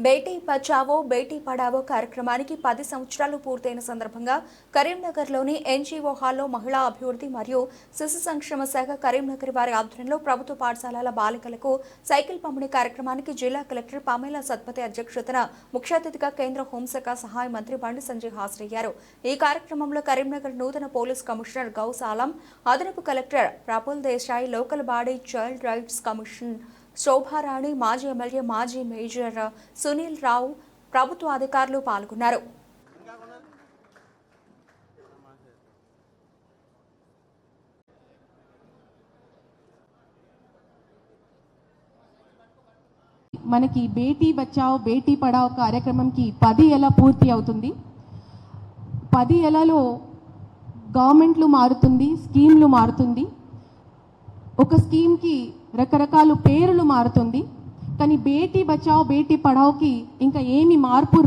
బేటీ బచావో బేటీ పడావో కార్యక్రమానికి 10 సంవత్సరాలు పూర్తయిన సందర్భంగా కరీంనగర్లోని ఎన్జీఓ హాల్లో మహిళా అభివృద్ధి మరియు శిశు సంక్షేమ శాఖ కరీంనగర్ వారి ఆధ్వర్యంలో ప్రభుత్వ పాఠశాలల బాలికలకు సైకిల్ పంపిణీ కార్యక్రమానికి జిల్లా కలెక్టర్ పామేలా సత్పతి అధ్యక్షతన ముఖ్య అతిథిగా కేంద్ర హోంశాఖ సహాయ మంత్రి బండి సంజయ్ హాజరయ్యారు. ఈ కార్యక్రమంలో కరీంనగర్ నూతన పోలీస్ కమిషనర్ గౌస్ ఆలం, అదనపు collector Praful Desai, local body child rights commission Shobharani, మాజీ ఎమ్మెల్యే మాజీ మేజర్ సునీల్ రావు, ప్రభుత్వ అధికారులు పాల్గొన్నారు. మనకి బేటీ బచావో బేటీ పడావో కార్యక్రమంకి 10 ఏళ్ల పూర్తి అవుతుంది. 10 ఏళ్లలో గవర్నమెంట్లు మారుతుంది, స్కీమ్లు మారుతుంది, ఒక స్కీమ్కి రకరకాల పేర్లు మారుతుంది. కానీ బేటీ బచావో బేటీ పడావోకి ఇంకా ఏమి మార్పు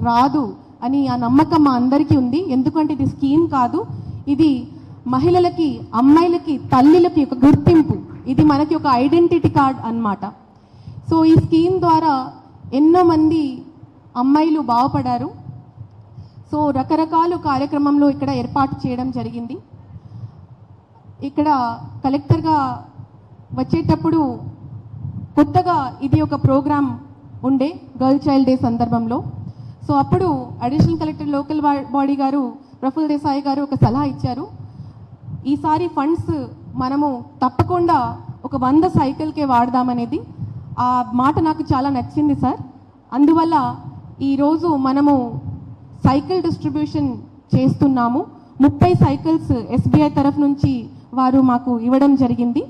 రాదు అని ఆ నమ్మకం మా అందరికీ ఉంది. ఎందుకంటే ఇది స్కీమ్ కాదు, ఇది మహిళలకి, అమ్మాయిలకి, తల్లిలకి ఒక గుర్తింపు, ఇది మనకి ఒక ఐడెంటిటీ కార్డ్ అన్నమాట. సో ఈ స్కీమ్ ద్వారా ఎన్నో మంది అమ్మాయిలు బాగుపడారు. సో రకరకాల కార్యక్రమంలో ఇక్కడ ఏర్పాటు చేయడం జరిగింది. ఇక్కడ కలెక్టర్గా వచ్చేటప్పుడు కొత్తగా ఇది ఒక ప్రోగ్రామ్ ఉండే గర్ల్ చైల్డ్ డే సందర్భంలో. సో అప్పుడు అడిషనల్ కలెక్టర్ లోకల్ బాడీ గారు ప్రఫుల్ దేశాయ్ గారు ఒక సలహా ఇచ్చారు. ఈసారి ఫండ్స్ మనము తప్పకుండా ఒక 100 సైకిల్కే వాడదామనేది. ఆ మాట నాకు చాలా నచ్చింది సార్. అందువల్ల ఈరోజు మనము సైకిల్ డిస్ట్రిబ్యూషన్ చేస్తున్నాము. 30 సైకిల్స్ ఎస్బీఐ తరఫు నుంచి వారు మాకు ఇవ్వడం జరిగింది.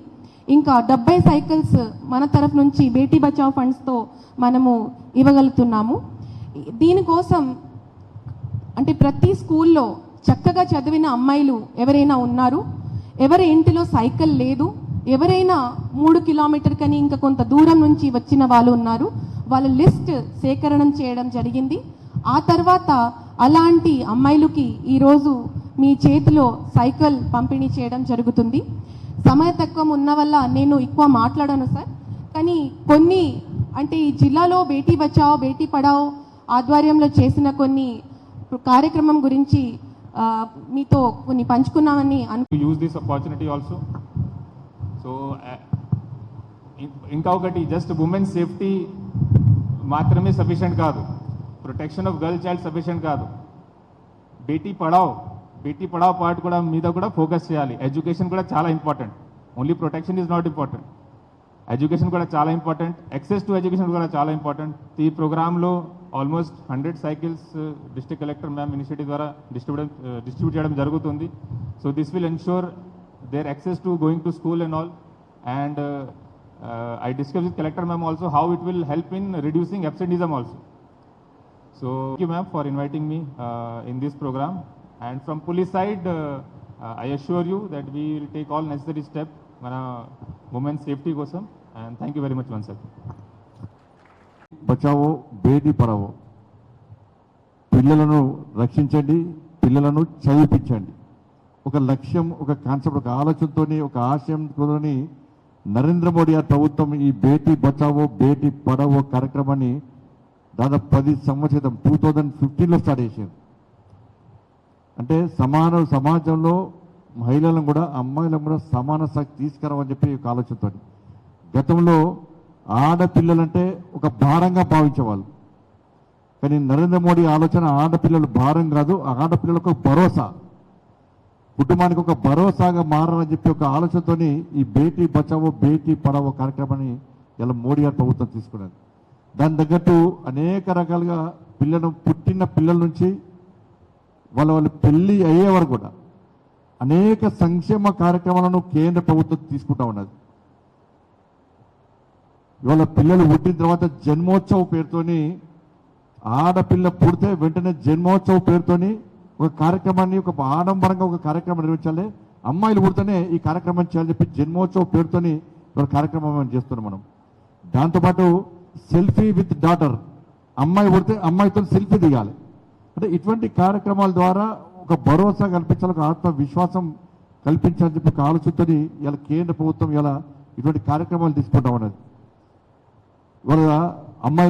ఇంకా 70 సైకిల్స్ మన తరఫు నుంచి బేటీ బచావో ఫండ్స్తో మనము ఇవ్వగలుగుతున్నాము. దీనికోసం అంటే ప్రతి స్కూల్లో చక్కగా చదివిన అమ్మాయిలు ఎవరైనా ఉన్నారు, ఎవరి ఇంటిలో సైకిల్ లేదు, ఎవరైనా 3 కిలోమీటర్ కని ఇంకా కొంత దూరం నుంచి వచ్చిన వాళ్ళు ఉన్నారు, వాళ్ళ లిస్ట్ సేకరణ చేయడం జరిగింది. ఆ తర్వాత అలాంటి అమ్మాయిలకి ఈరోజు మీ చేతిలో సైకిల్ పంపిణీ చేయడం జరుగుతుంది. సమయ తక్కువ ఉన్న వల్ల నేను ఎక్కువ మాట్లాడాను సార్. కానీ కొన్ని అంటే ఈ జిల్లాలో బేటీ బచావో బేటీ పడావో ఆధ్వర్యంలో చేసిన కొన్ని కార్యక్రమం గురించి మీతో కొన్ని పంచుకున్నామని ఇంకా ఒకటి జస్ట్ ఉమెన్ సేఫ్టీ మాత్రమే సఫిషియెంట్ కాదు, protection of girl child sufficient కాదు. బేటీ పడావ్ పార్ట్ కూడా మీద కూడా ఫోకస్ చేయాలి. ఎడ్యుకేషన్ కూడా చాలా important, only protection is not important, education కూడా చాలా ఇంపార్టెంట్, యాక్సెస్ టు ఎడ్యుకేషన్ కూడా చాలా ఇంపార్టెంట్. ఈ ప్రోగ్రాంలో almost 100 cycles district collector ma'am initiative ద్వారా డిస్ట్రిబ్యూట్ చేయడం జరుగుతుంది. So this will ensure there access to going to school and all. And I discussed with Collector ma'am also how it will help in reducing absenteeism also. So thank you ma'am for inviting me in this program. And from police side, I assure you that we will take all necessary steps mana women's safety kosam. And thank you very much once again. Bachao Beti Padhao, పిల్లలను రక్షించండి, పిల్లలను చదివించండి. ఒక లక్ష్యం, ఒక concept, ఒక ఆలోచనతోని, ఒక ఆశయంతోని నరేంద్ర మోడీ గారి ప్రభుత్వం ఈ బేటీ బచావో బేటీ పడావో కార్యక్రమాన్ని దాదాపు 10 సంవత్సరం 2015లో స్టార్ట్ చేశారు. అంటే సమాజంలో మహిళలను కూడా, అమ్మాయిలను కూడా సమాన శక్తి తీసుకురావని చెప్పి ఒక ఆలోచనతో. గతంలో ఆడపిల్లలంటే ఒక భారంగా భావించేవాళ్ళు. కానీ నరేంద్ర మోడీ ఆలోచన ఆడపిల్లలు భారం కాదు, ఆడపిల్లలకు భరోసా, కుటుంబానికి ఒక భరోసాగా మారాలని చెప్పి ఒక ఆలోచనతో ఈ బేటీ బచావో బేటీ పడావో కార్యక్రమాన్ని ఇలా మోడీ గారి ప్రభుత్వం తీసుకున్నది. దాని తగ్గట్టు అనేక రకాలుగా పుట్టిన పిల్లల నుంచి వాళ్ళ పెళ్ళి అయ్యే వరకు కూడా అనేక సంక్షేమ కార్యక్రమాలను కేంద్ర ప్రభుత్వం తీసుకుంటా ఉన్నది. ఇవాళ పిల్లలు పుట్టిన తర్వాత జన్మోత్సవ పేరుతోని, ఆడపిల్ల పుడితే వెంటనే జన్మోత్సవ పేరుతోని ఒక కార్యక్రమాన్ని, ఒక ఆడంబరంగా ఒక కార్యక్రమం నిర్వహించాలి. అమ్మాయిలు పుడితేనే ఈ కార్యక్రమం చేయాలని చెప్పి జన్మోత్సవ పేరుతోని ఒక కార్యక్రమం చేస్తున్నాం మనం. దాంతోపాటు సెల్ఫీ విత్ డాటర్, అమ్మాయి పుడితే అమ్మాయితో సెల్ఫీ దిగాలి. అంటే ఇటువంటి కార్యక్రమాల ద్వారా ఒక భరోసా కల్పించాలి, ఒక ఆత్మవిశ్వాసం కల్పించాలని చెప్పి ఒక ఆలోచనతో ఇలా కేంద్ర ప్రభుత్వం ఇలా ఇటువంటి కార్యక్రమాలు తీసుకుంటాం అన్నది. వాళ్ళ అమ్మాయిలు